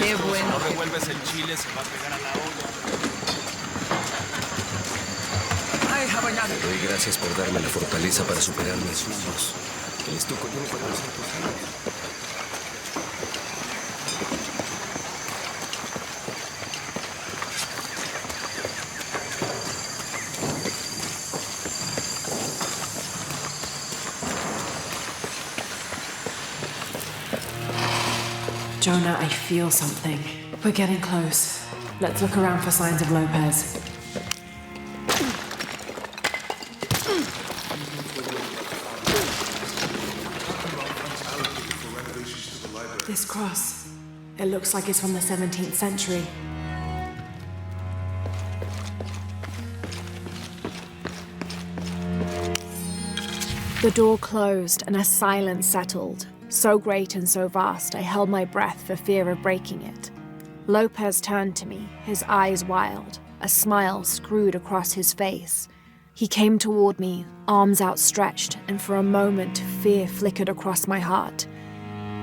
Qué bueno. No revuelves el chile, se va a pegar a la olla. I have another. Te doy gracias por darme la fortaleza para superar mis sueños. Esto contiene 400 años. Jonah, I feel something. We're getting close. Let's look around for signs of Lopez. This cross. It looks like it's from the 17th century. The door closed and a silence settled. So great and so vast, I held my breath for fear of breaking it. Lopez turned to me, his eyes wild, a smile screwed across his face. He came toward me, arms outstretched, and for a moment fear flickered across my heart.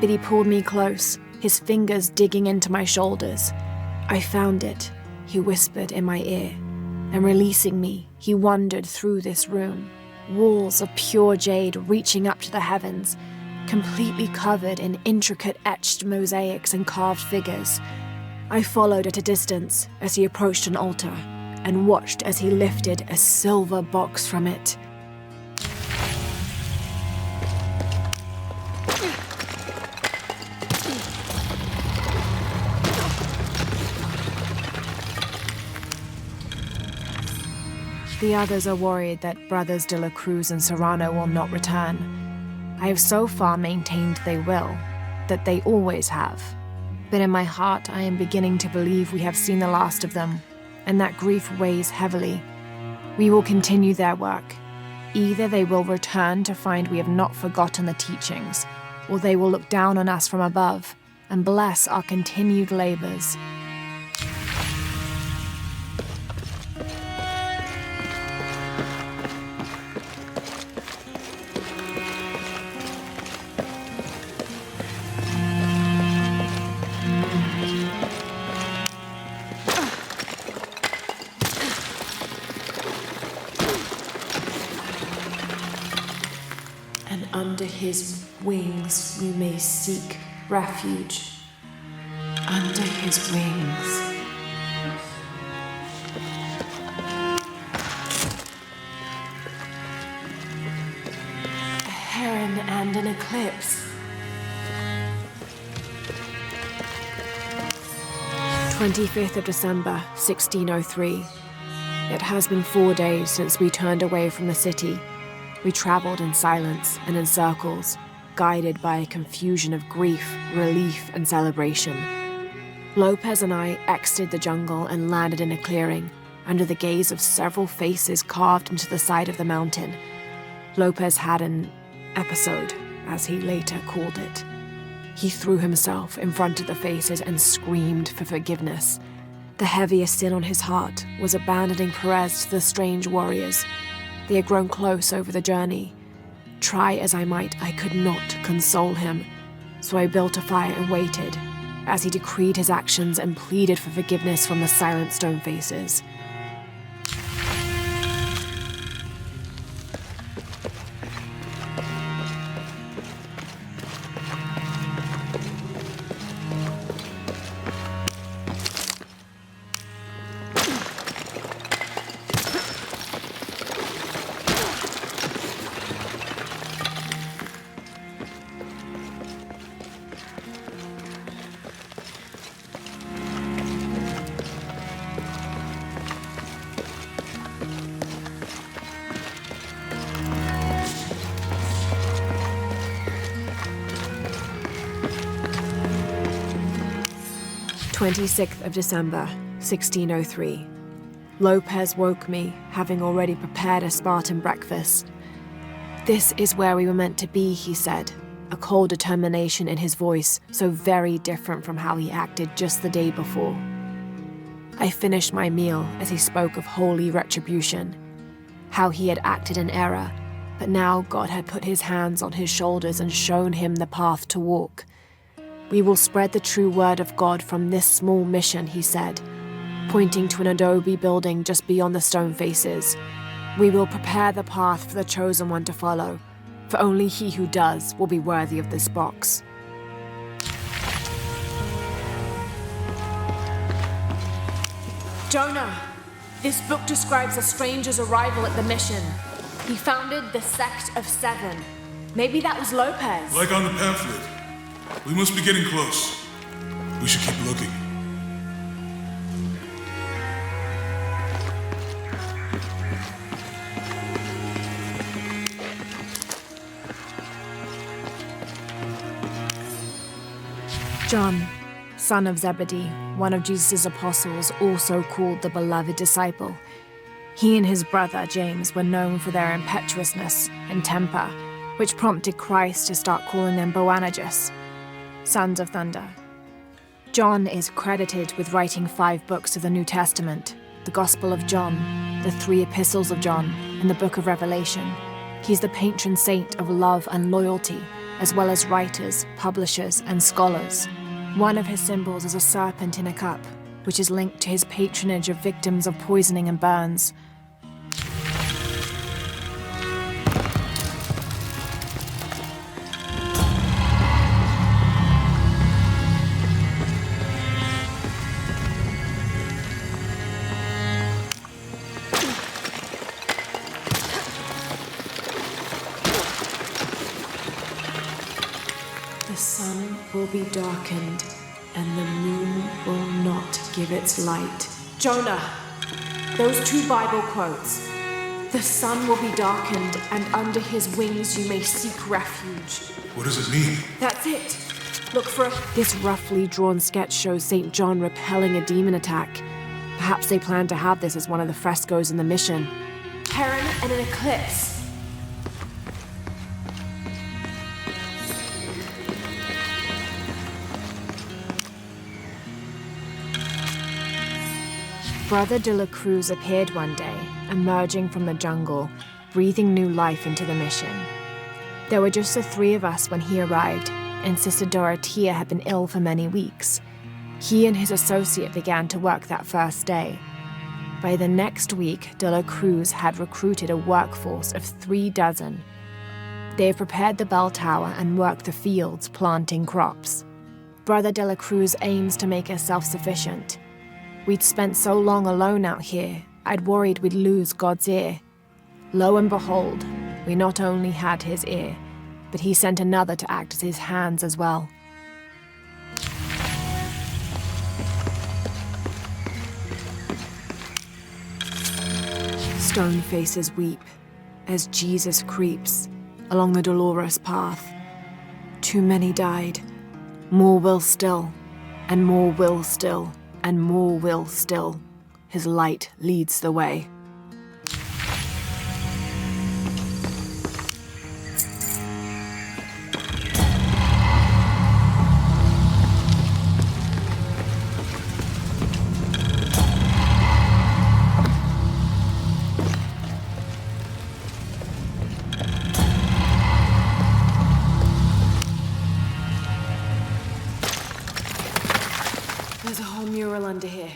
But he pulled me close, his fingers digging into my shoulders. I found it, he whispered in my ear, and releasing me, he wandered through this room, walls of pure jade reaching up to the heavens, completely covered in intricate etched mosaics and carved figures. I followed at a distance as he approached an altar and watched as he lifted a silver box from it. The others are worried that Brothers de la Cruz and Serrano will not return. I have so far maintained they will, that they always have. But in my heart, I am beginning to believe we have seen the last of them, and that grief weighs heavily. We will continue their work. Either they will return to find we have not forgotten the teachings, or they will look down on us from above and bless our continued labors. Under his wings you may seek refuge. Under his wings. A heron and an eclipse. 25th of December, 1603. It has been 4 days since we turned away from the city. We traveled in silence and in circles, guided by a confusion of grief, relief, and celebration. Lopez and I exited the jungle and landed in a clearing, under the gaze of several faces carved into the side of the mountain. Lopez had an episode, as he later called it. He threw himself in front of the faces and screamed for forgiveness. The heaviest sin on his heart was abandoning Perez to the strange warriors. They had grown close over the journey. Try as I might, I could not console him. So I built a fire and waited, as he decreed his actions and pleaded for forgiveness from the silent stone faces. "26th of December, 1603. Lopez woke me, having already prepared a Spartan breakfast. This is where we were meant to be, he said, a cold determination in his voice, so very different from how he acted just the day before. I finished my meal as he spoke of holy retribution, how he had acted in error, but now God had put his hands on his shoulders and shown him the path to walk. We will spread the true word of God from this small mission, he said, pointing to an adobe building just beyond the stone faces. We will prepare the path for the chosen one to follow, for only he who does will be worthy of this box. Jonah, this book describes a stranger's arrival at the mission. He founded the Sect of Seven. Maybe that was Lopez. Like on the pamphlet. We must be getting close. We should keep looking. John, son of Zebedee, one of Jesus' apostles, also called the beloved disciple. He and his brother James were known for their impetuousness and temper, which prompted Christ to start calling them Boanerges, sons of thunder. John is credited with writing 5 books of the New Testament, the Gospel of John, the 3 epistles of John, and the Book of Revelation. He's the patron saint of love and loyalty, as well as writers, publishers, and scholars. One of his symbols is a serpent in a cup, which is linked to his patronage of victims of poisoning and burns. The sun will be darkened, and the moon will not give its light. Jonah, those 2 Bible quotes. The sun will be darkened, and under his wings you may seek refuge. What does it mean? That's it. Look for This roughly drawn sketch shows St. John repelling a demon attack. Perhaps they plan to have this as one of the frescoes in the mission. Heron and an eclipse. Brother de la Cruz appeared one day, emerging from the jungle, breathing new life into the mission. There were just the 3 of us when he arrived, and Sister Dorothea had been ill for many weeks. He and his associate began to work that first day. By the next week, de la Cruz had recruited a workforce of 3 dozen. They have prepared the bell tower and worked the fields, planting crops. Brother de la Cruz aims to make us self-sufficient. We'd spent so long alone out here, I'd worried we'd lose God's ear. Lo and behold, we not only had his ear, but he sent another to act as his hands as well. Stone faces weep as Jesus creeps along the dolorous path. Too many died. More will still, and more will still, and more will still. His light leads the way. There's a whole mural under here.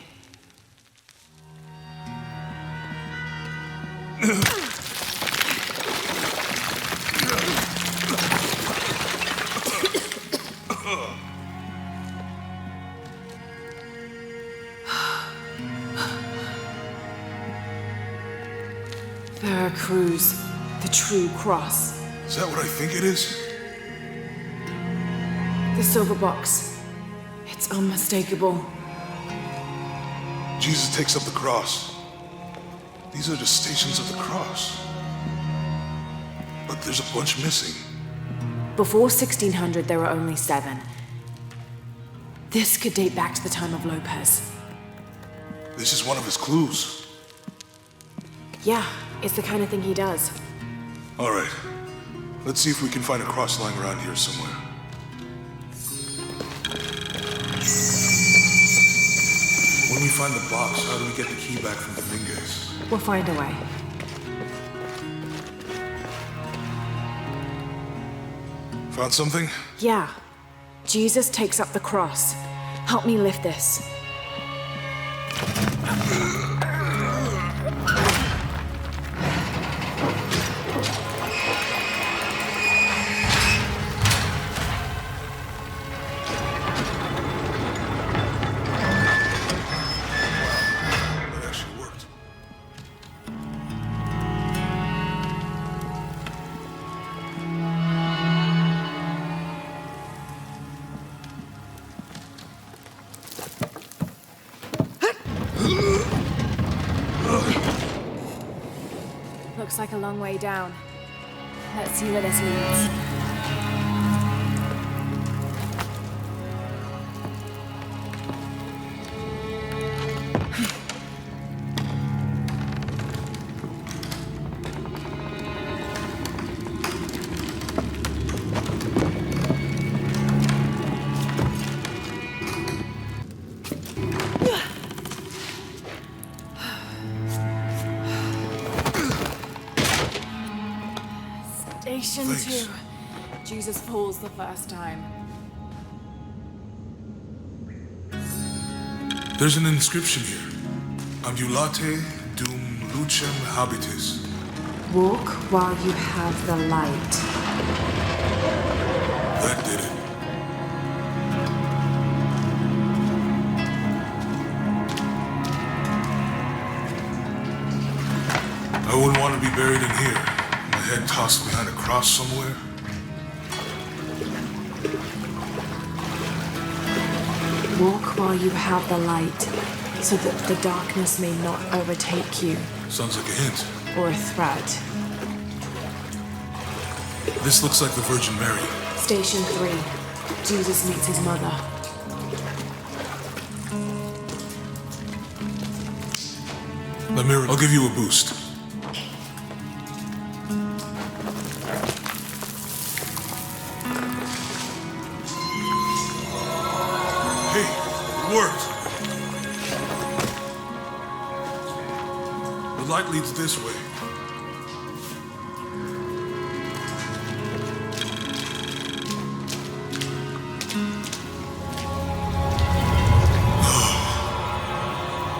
Veracruz, the true cross. Is that what I think it is? The silver box. It's unmistakable. Jesus takes up the cross. These are the stations of the cross. But there's a bunch missing. Before 1600, there were only 7. This could date back to the time of Lopez. This is one of his clues. Yeah, it's the kind of thing he does. All right. Let's see if we can find a cross lying around here somewhere. When we find the box, how do we get the key back from Dominguez? We'll find a way. Found something? Yeah. Jesus takes up the cross. Help me lift this. That actually worked. Looks like a long way down. Let's see where this leads. Station Thanks. 2. Jesus falls the first time. There's an inscription here. Ambulate dum lucem habitis. Walk while you have the light. That did it. I wouldn't want to be buried in here. My head tossed behind a cross somewhere. Walk while you have the light, so that the darkness may not overtake you, Sounds like a hint. or a threat. This looks like the Virgin Mary. Station 3. Jesus meets his mother. The mirror. I'll give you a boost. Hey, it worked. The light leads this way.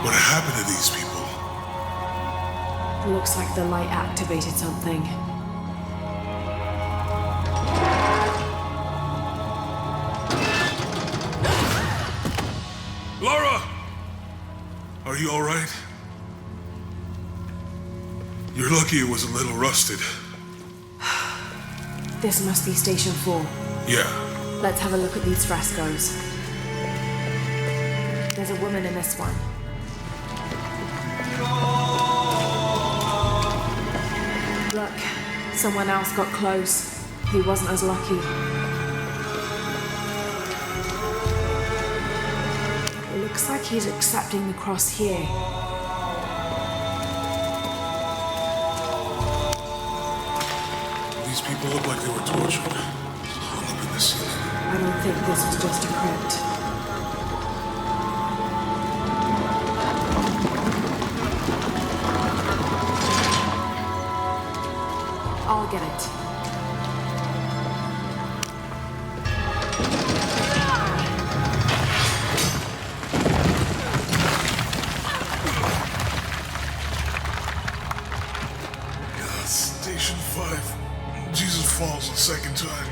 What happened to these people? It looks like the light activated something. Laura! Are you all right? You're lucky it was a little rusted. This must be Station 4. Yeah, Let's have a look at these frescoes. There's a woman in this one. Look, someone else got close. He wasn't as lucky. It looks like he's accepting the cross here. these people look like they were tortured. Hung up in the ceiling. I don't think this was just a crypt. I'll get it. Station 5. Jesus falls a second time.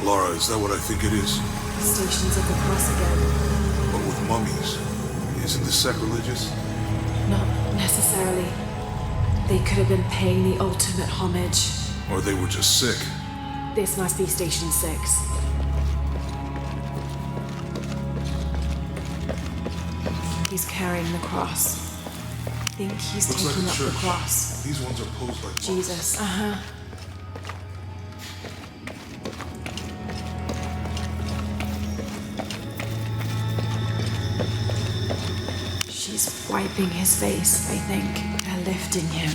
Laura, is that what I think it is? Stations of the Cross again. But with mummies. Isn't this sacrilegious? Not necessarily. They could have been paying the ultimate homage. Or they were just sick? This must be Station 6. He's carrying the cross. I think he's Looks like taking a up the church. cross. These ones are posed like monks. Jesus, uh-huh. She's wiping his face, I think. They're lifting him.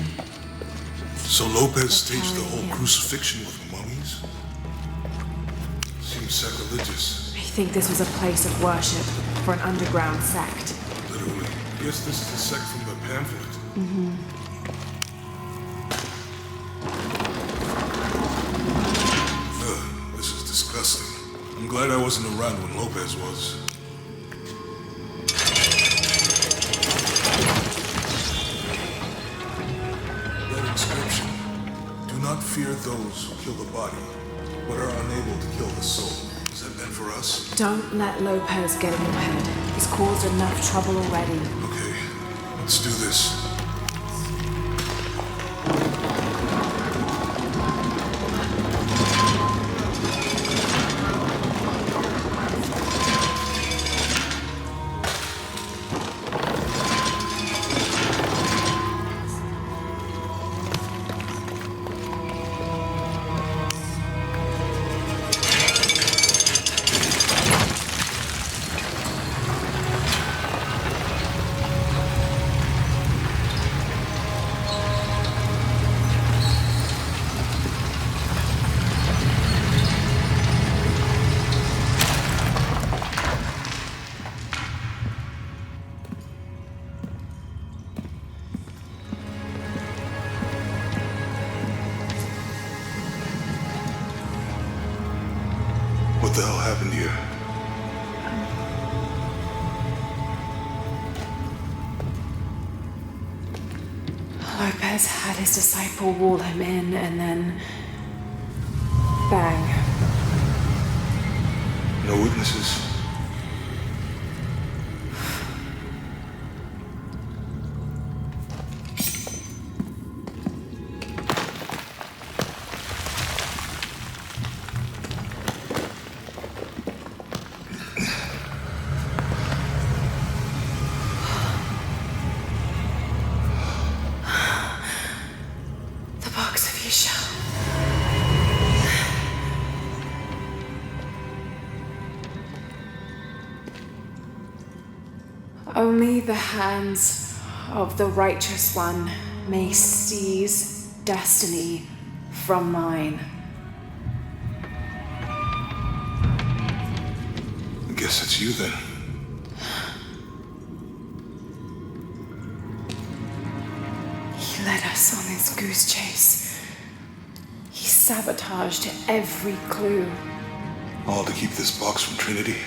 So Lopez staged the whole Yeah. crucifixion with mummies? Seems sacrilegious. I think this was a place of worship for an underground sect. Literally. I guess this is the sect from the pamphlet. This is disgusting. I'm glad I wasn't around when Lopez was. That inscription. Do not fear those who kill the body, but are unable to kill the soul. Is that meant for us? Don't let Lopez get in your head. He's caused enough trouble already. Okay, let's do this. What the hell happened here? Lopez had his disciple wall him in, and then... bang. No witnesses? The box of Isha. Only the hands of the Righteous One may seize destiny from mine. I guess it's you then. He led us on his goose chase. He sabotaged every clue. All to keep this box from Trinity?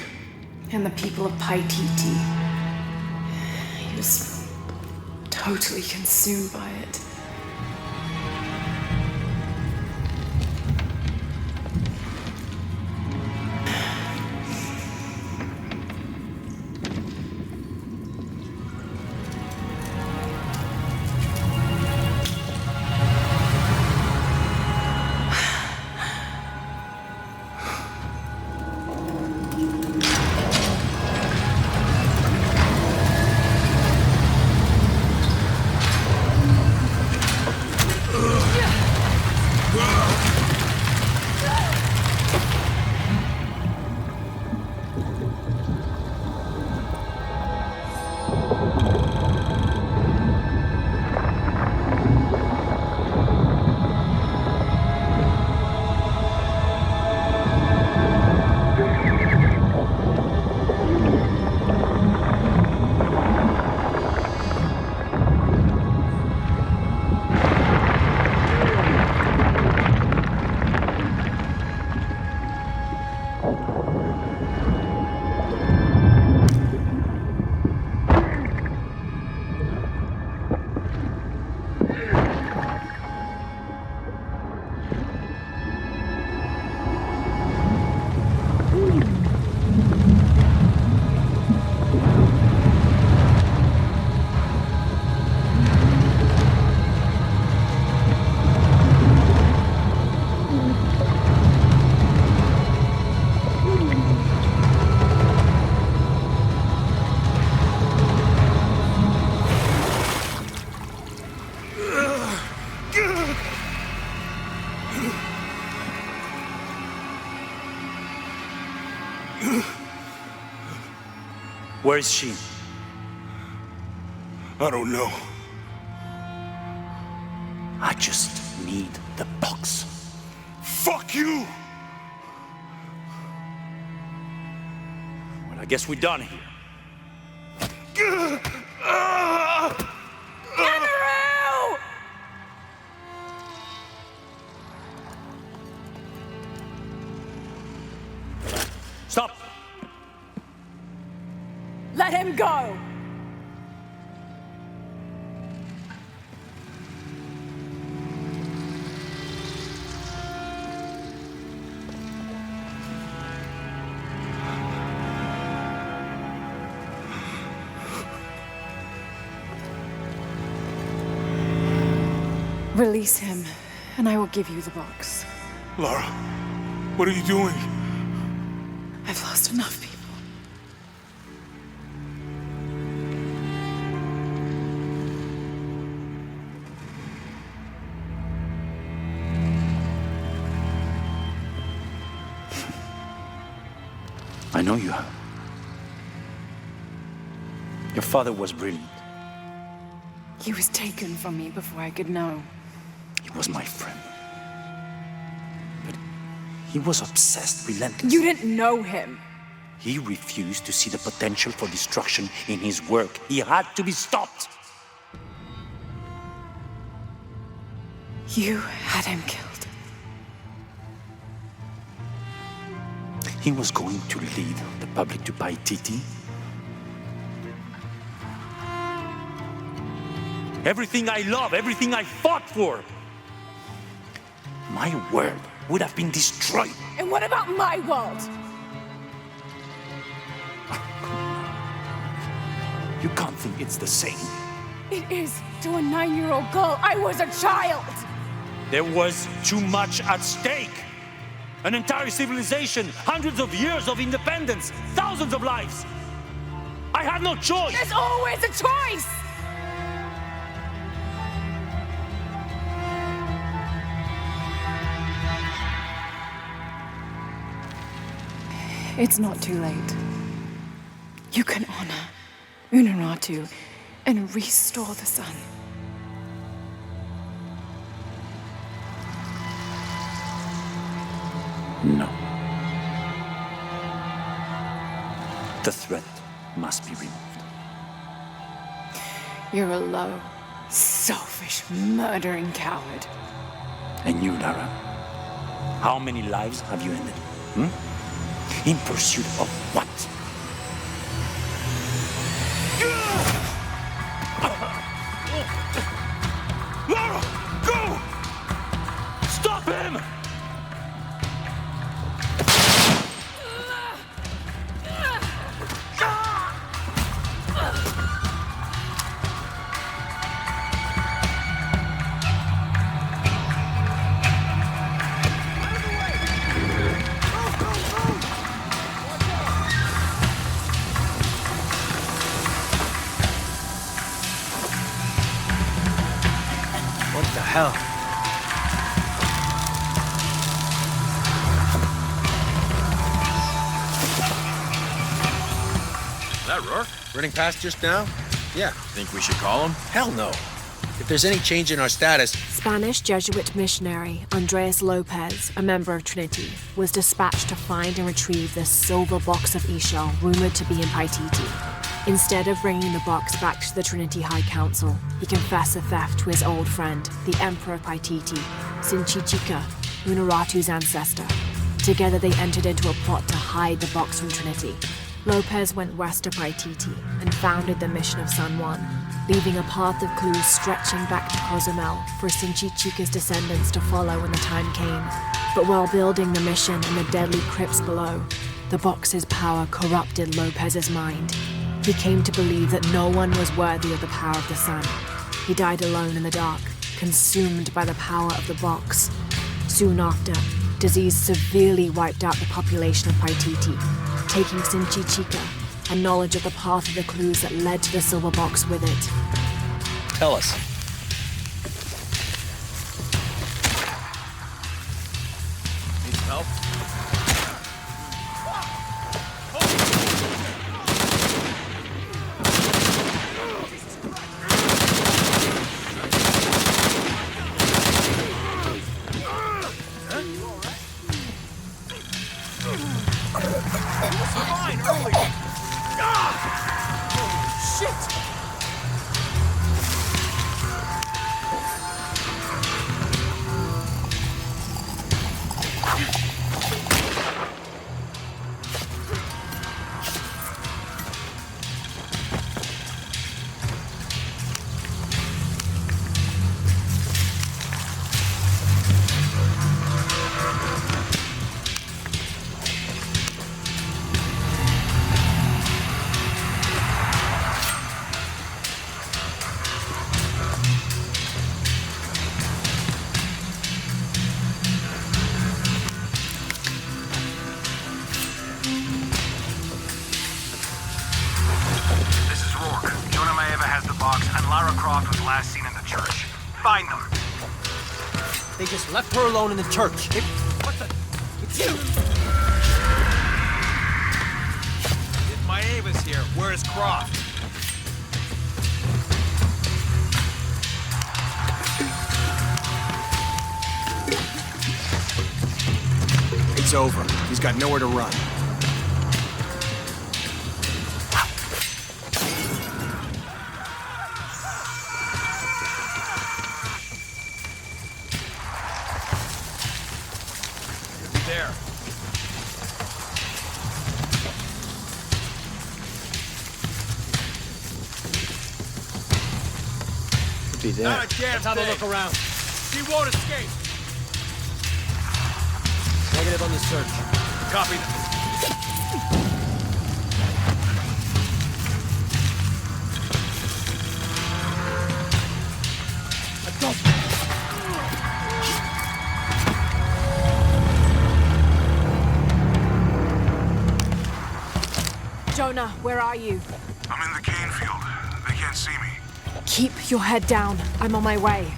And the people of Paititi. He was totally consumed by it. Where is she? I don't know. I just need the box. Fuck you! guess we're done here. Amaru! Stop! Let him go! Release him, and I will give you the box. Lara, what are you doing? I've lost enough people. I know you have. Your father was brilliant. He was taken from me before I could know. He was my friend. But he was obsessed, relentless. You didn't know him. He refused to see the potential for destruction in his work. He had to be stopped. You had him killed. He was going to lead the public to Paititi. Everything I love, everything I fought for. My world would have been destroyed. And what about my world? You can't think it's the same. It is to a 9-year-old girl. I was a child. There was too much at stake. An entire civilization, hundreds of years of independence, thousands of lives. I had no choice. There's always a choice. It's not too late. You can honor Unuratu and restore the sun. No. The threat must be removed. You're a low, selfish, murdering coward. And you, Lara, how many lives have you ended? In pursuit of what? Lara, go! Stop him! What the hell? That Rourke? Running past just now? Yeah. Think we should call him? Hell no. If there's any change in our status, Spanish Jesuit missionary Andres Lopez, a member of Trinity, was dispatched to find and retrieve the silver box of Ishal rumored to be in Paititi. Instead of bringing the box back to the Trinity High Council, he confessed the theft to his old friend, the Emperor of Paititi, Sinchichika, Unuratu's ancestor. Together they entered into a plot to hide the box from Trinity. Lopez went west of Paititi and founded the mission of San Juan, leaving a path of clues stretching back to Cozumel for Sinchichika's descendants to follow when the time came. But while building the mission in the deadly crypts below, the box's power corrupted Lopez's mind. He came to believe that no one was worthy of the power of the sun. He died alone in the dark, consumed by the power of the box. Soon after, disease severely wiped out the population of Paititi, taking Sinchichika and knowledge of the path of the clues that led to the silver box with it. tell us. Need some help? Fine, early. Croft was last seen in the church. Find them. They just left her alone in the church. What the? It's you! If my Ava's here, where is Croft? It's over. He's got nowhere to run. There. Could be there. Not a damn Let's have a thing. look around. She won't escape. Negative on the search. Copy that. Jonah, where are you? I'm in the cane field. They can't see me. Keep your head down. I'm on my way.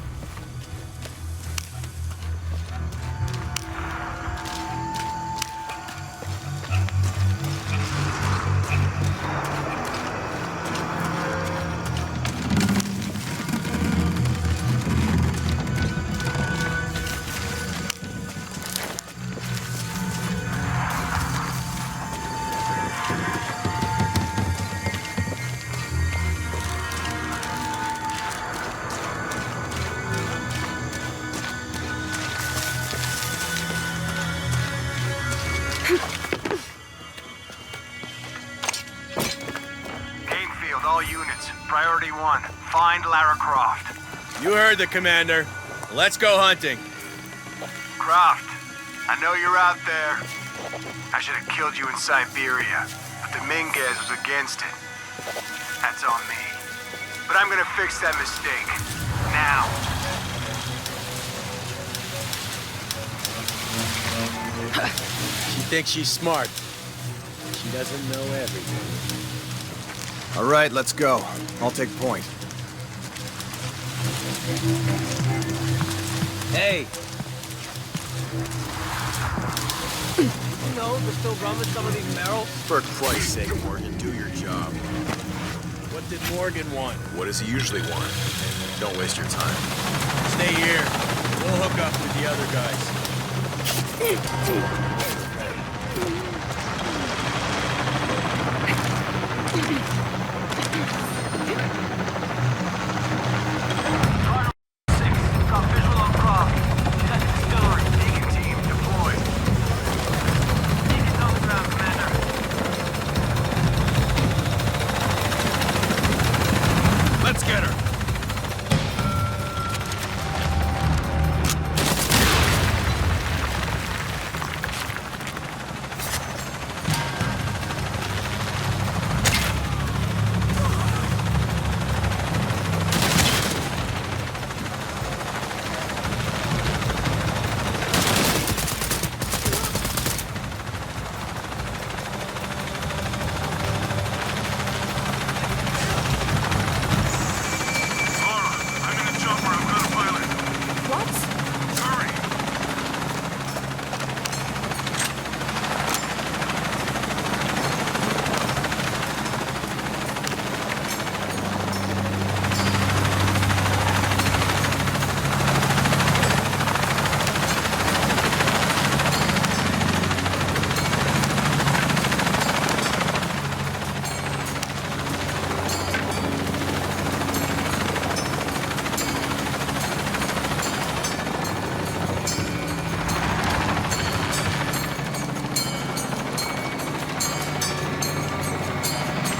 Gainfield, all units. Priority 1. Find Lara Croft. You heard the commander. Let's go hunting. Croft, I know you're out there. I should have killed you in Siberia, but the Minguez was against it. That's on me. But I'm gonna fix that mistake. Now. She thinks she's smart. She doesn't know everything. All right, let's go. I'll take point. Hey! No, we're still running some of these barrels? For Christ's sake, Morgan, do your job. What did Morgan want? What does he usually want? Don't waste your time. Stay here. We'll hook up with the other guys. Got visual on Croft. She's at the distillery. Beacon team deployed. Beacon's on the ground, Commander. Let's get her. I'm in a chopper. I'm gonna pilot. What? Hurry!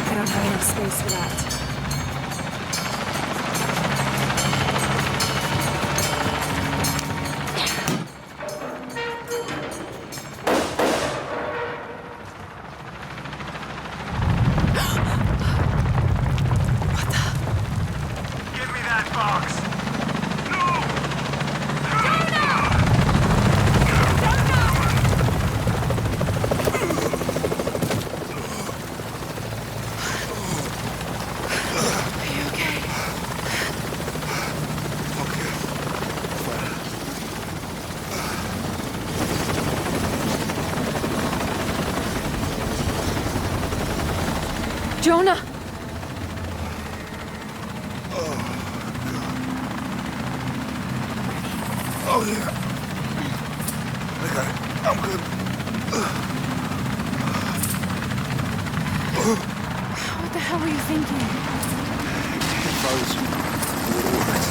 I don't have enough space for that. Give me that box. Jonah! Oh, yeah. Okay, I'm good. What the hell were you thinking? If I was you, I would always.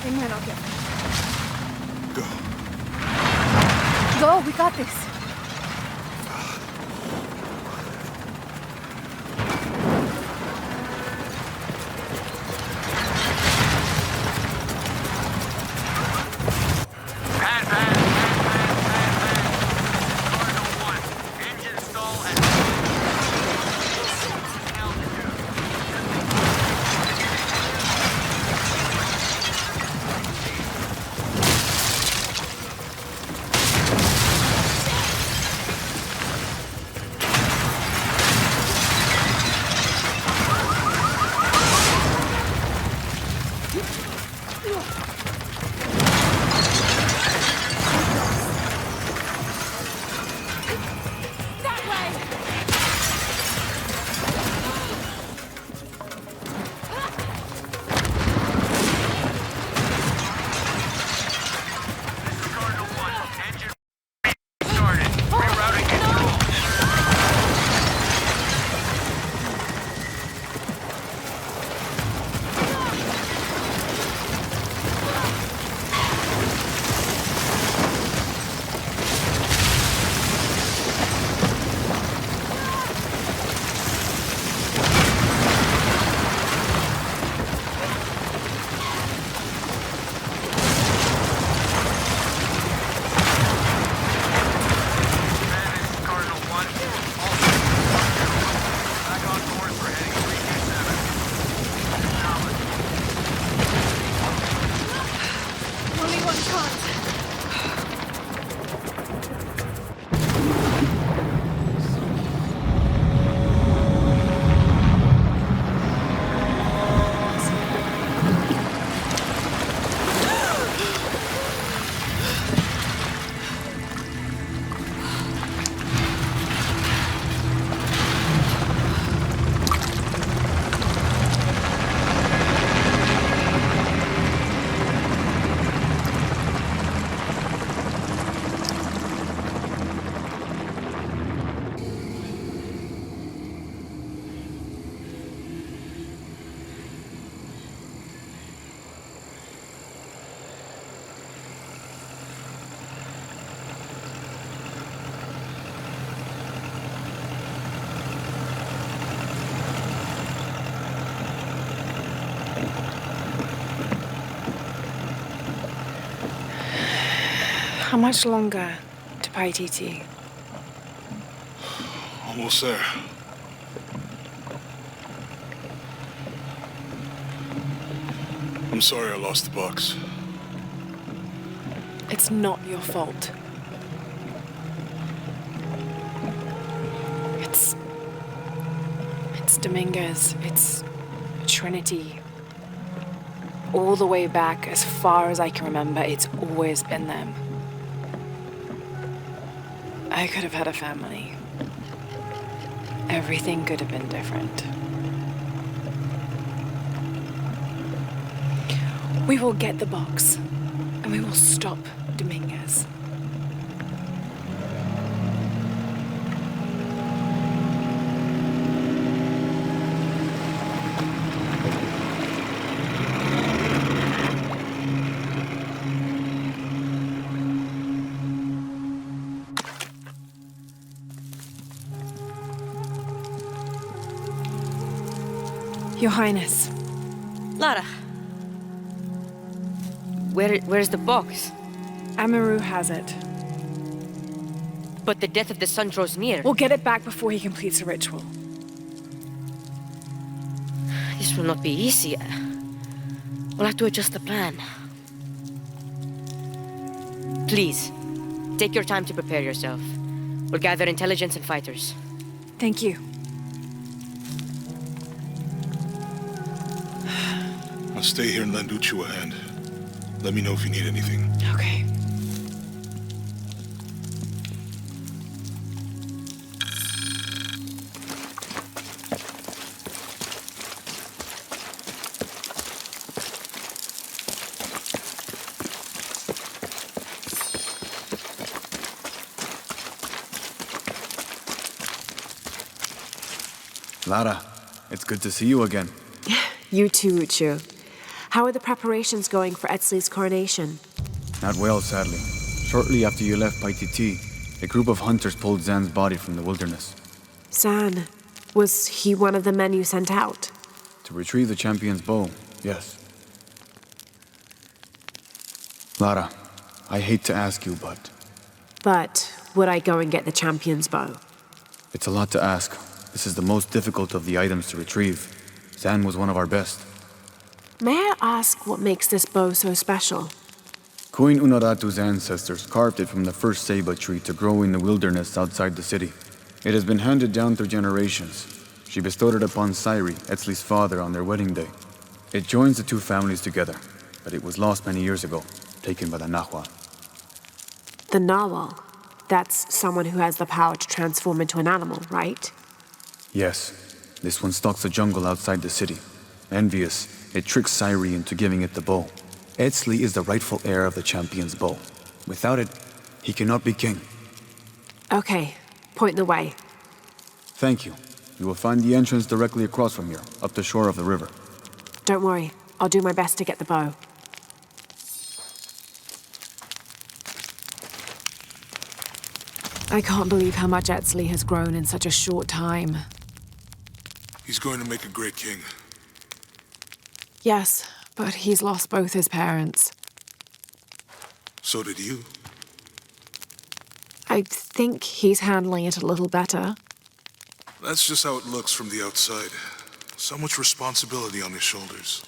They might not get Go. Go, we got this. How much longer to Paititi? Almost there. I'm sorry I lost the box. It's not your fault. It's Dominguez. It's Trinity. All the way back, as far as I can remember, it's always been them. I could have had a family. Everything could have been different. We will get the box, and we will stop Dominguez. Your Highness. Lara. Where's the box? Amaru has it. But the death of the sun draws near. We'll get it back before he completes the ritual. This will not be easy. We'll have to adjust the plan. Please, take your time to prepare yourself. We'll gather intelligence and fighters. Thank you. I'll stay here and lend Uchu a hand. Let me know if you need anything. Okay. Lara, it's good to see you again. You too, Uchu. How are the preparations going for Etzli's coronation? Not well, sadly. Shortly after you left Paititi, a group of hunters pulled Zan's body from the wilderness. Zan, was he one of the men you sent out? To retrieve the champion's bow, yes. Lara, I hate to ask you, but... But would I go and get the champion's bow? It's a lot to ask. This is the most difficult of the items to retrieve. Zan was one of our best. May I ask what makes this bow so special? Queen Unaratu's ancestors carved it from the first ceiba tree to grow in the wilderness outside the city. It has been handed down through generations. She bestowed it upon Sairi, Etzli's father, on their wedding day. It joins the two families together, but it was lost many years ago, taken by the Nahua. The Nawal. That's someone who has the power to transform into an animal, right? Yes. This one stalks the jungle outside the city. Envious, it tricks Sairi into giving it the bow. Etzli is the rightful heir of the champion's bow. Without it, he cannot be king. Okay, point the way. Thank you. You will find the entrance directly across from here, up the shore of the river. Don't worry, I'll do my best to get the bow. I can't believe how much Etzli has grown in such a short time. He's going to make a great king. Yes, but he's lost both his parents. So did you. I think he's handling it a little better. That's just how it looks from the outside. So much responsibility on his shoulders.